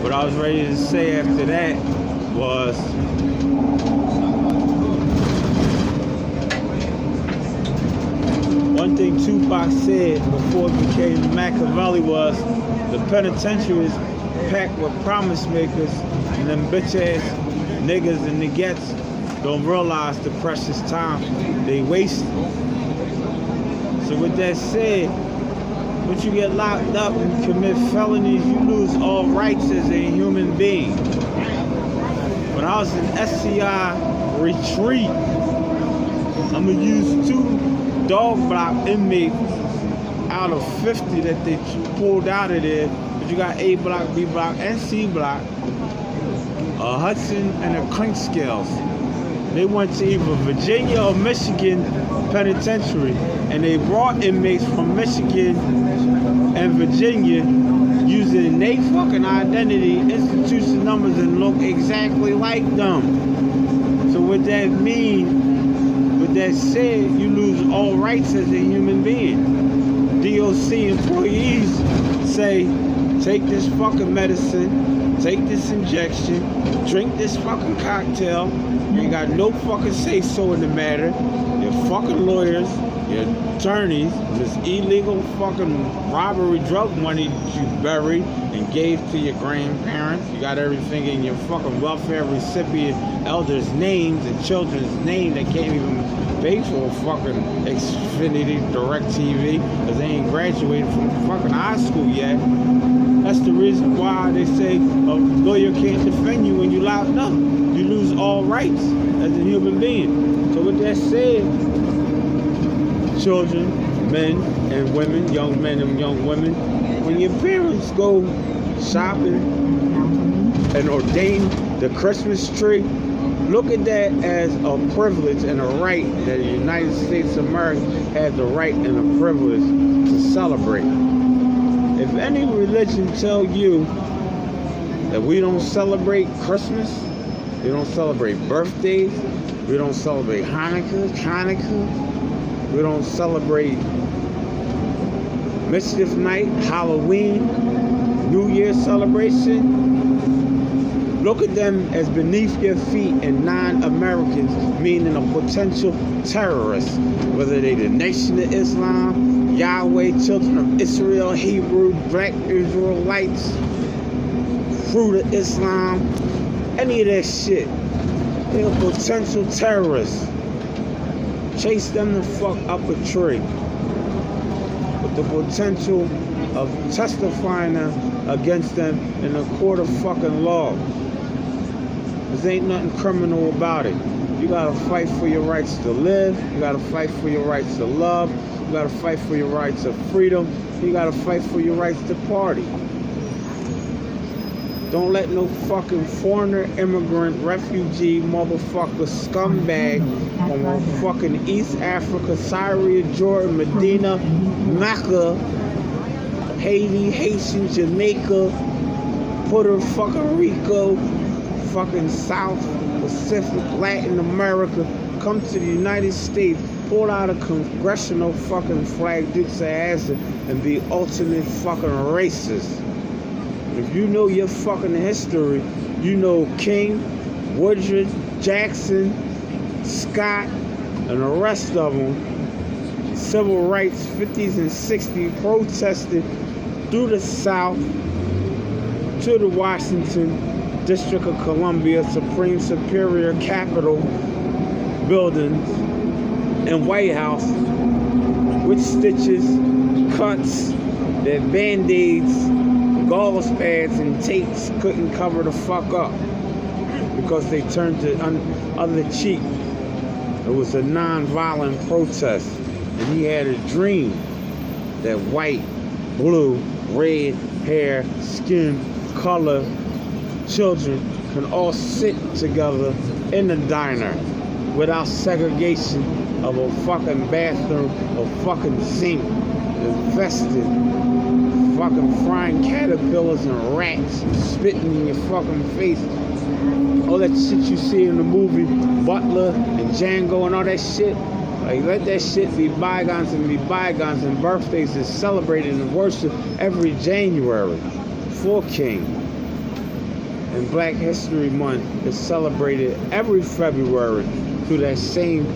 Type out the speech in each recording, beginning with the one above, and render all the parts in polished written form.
what I was ready to say after that was one thing Tupac said before he became Machiavelli was the penitentiary is packed with promise makers, and them bitch ass niggas and niggas don't realize the precious time they waste. So with that said, once you get locked up and commit felonies, you lose all rights as a human being. When I was in SCI retreat, I'm gonna use 2 dog block inmates out of 50 that they pulled out of there. But you got A block, B block, and C block, a Hudson and a Clinkscales. They went to either Virginia or Michigan penitentiary, and they brought inmates from Michigan and Virginia using their fucking identity, institution numbers, and look exactly like them. So what that means, with that said, you lose all rights as a human being. DOC employees say, take this fucking medicine, take this injection, drink this fucking cocktail. You ain't got no fucking say-so in the matter. Your fucking lawyers, your attorneys, this illegal fucking robbery drug money that you buried and gave to your grandparents. You got everything in your fucking welfare recipient elders' names and children's names that can't even pay for fucking Xfinity DirecTV because they ain't graduated from fucking high school yet. That's the reason why they say a lawyer can't defend you when you locked up. You lose all rights as a human being. So with that said, children, men and women, young men and young women, when your parents go shopping and ordain the Christmas tree, look at that as a privilege and a right that the United States of America has the right and the privilege to celebrate. If any religion tell you that we don't celebrate Christmas, we don't celebrate birthdays, we don't celebrate Hanukkah, we don't celebrate Mischief Night, Halloween, New Year's celebration, look at them as beneath your feet and non-Americans, meaning a potential terrorist, whether they the Nation of Islam, Yahweh, Children of Israel, Hebrew, Black Israelites, Fruit of Islam, any of that shit. They're potential terrorists. Chase them the fuck up a tree with the potential of testifying against them in a court of fucking law. There ain't nothing criminal about it. You gotta fight for your rights to live. You gotta fight for your rights to love. You gotta fight for your rights of freedom. You gotta fight for your rights to party. Don't let no fucking foreigner, immigrant, refugee, motherfucker, scumbag from fucking East Africa, Syria, Jordan, Medina, Mecca, Haiti, Haitian, Jamaica, Puerto fucking Rico, fucking South Pacific, Latin America, come to the United States, pull out a congressional fucking flag, Dukes of Hazzard, and be ultimate fucking racist. If you know your fucking history, you know King, Woodruff, Jackson, Scott, and the rest of them, civil rights, 50s and 60s, protested through the South to the Washington District of Columbia, Supreme Superior Capitol buildings and White House with stitches, cuts, that Band-Aids, gauze pads, and tapes couldn't cover the fuck up because they turned the other cheek. It was a non-violent protest, and he had a dream that white, blue, red hair, skin color children can all sit together in a diner without segregation of a fucking bathroom or fucking sink infested, fucking frying caterpillars and rats spitting in your fucking face. All that shit you see in the movie Butler and Django and all that shit. Like, let that shit be bygones, and birthdays is celebrated and worshiped every January for King. And Black History Month is celebrated every February through that same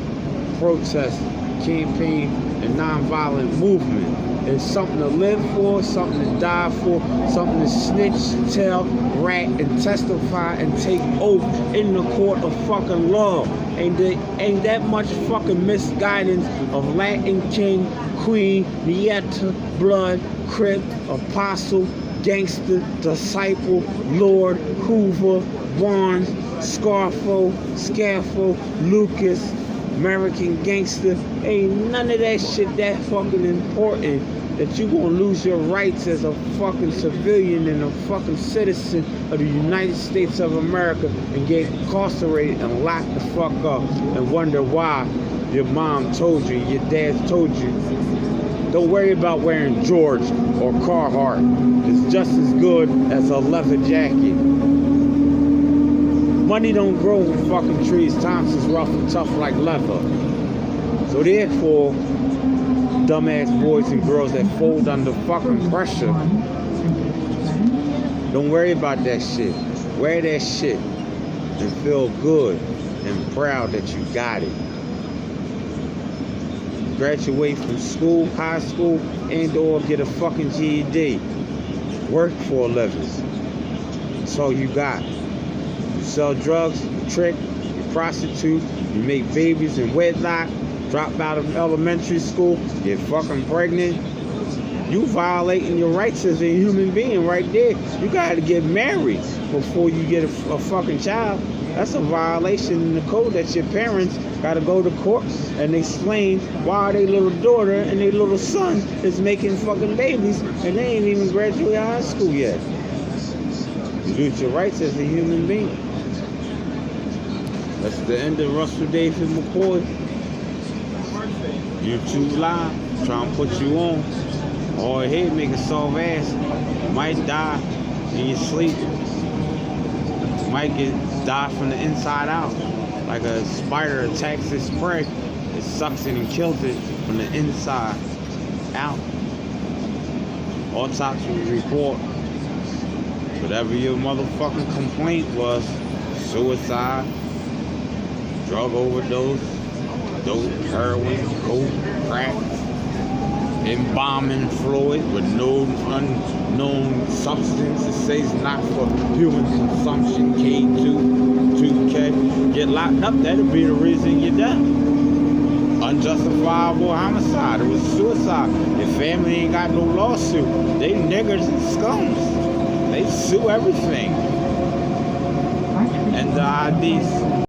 protest, campaign, and nonviolent movement. It's something to live for, something to die for, something to snitch, tell, rat, and testify and take oath in the court of fucking law. Ain't that much fucking misguidance of Latin King, Queen, Nieta, Blood, Crip, Apostle, Gangster, Disciple, Lord, Hoover, Barnes, Scarfo, Scaffold, Lucas, American Gangster. Ain't none of that shit that fucking important that you gonna lose your rights as a fucking civilian and a fucking citizen of the United States of America and get incarcerated and locked the fuck up and wonder why your mom told you, your dad told you. Don't worry about wearing George or Carhartt. It's just as good as a leather jacket. Money don't grow on fucking trees. Times is rough and tough like leather. So therefore, dumbass boys and girls that fold under fucking pressure, don't worry about that shit. Wear that shit and feel good and proud that you got it. Graduate from school, high school, and or get a fucking GED. Work for a living. That's all you got. You sell drugs, you trick, you prostitute, you make babies in wedlock, drop out of elementary school, get fucking pregnant. You violating your rights as a human being right there. You gotta get married before you get a fucking child. That's a violation in the code that your parents gotta go to court and explain why their little daughter and their little son is making fucking babies and they ain't even graduated high school yet. You lose your rights as a human being. That's the end of Russell David McCoy. YouTube Live, trying to put you on. Or head make a soft ass. Might die in your sleep. Might die from the inside out. Like a spider attacks its prey. It sucks it and kills it from the inside out. Autopsy report. Whatever your motherfucking complaint was, suicide, drug overdose, dope, heroin, coke, crack, embalming fluid with no unknown substance. It says not for human consumption. K2, 2K. Get locked up, that'll be the reason you're dead. Unjustifiable homicide. It was suicide. Your family ain't got no lawsuit. They niggers and scums. They sue everything. And the IDs.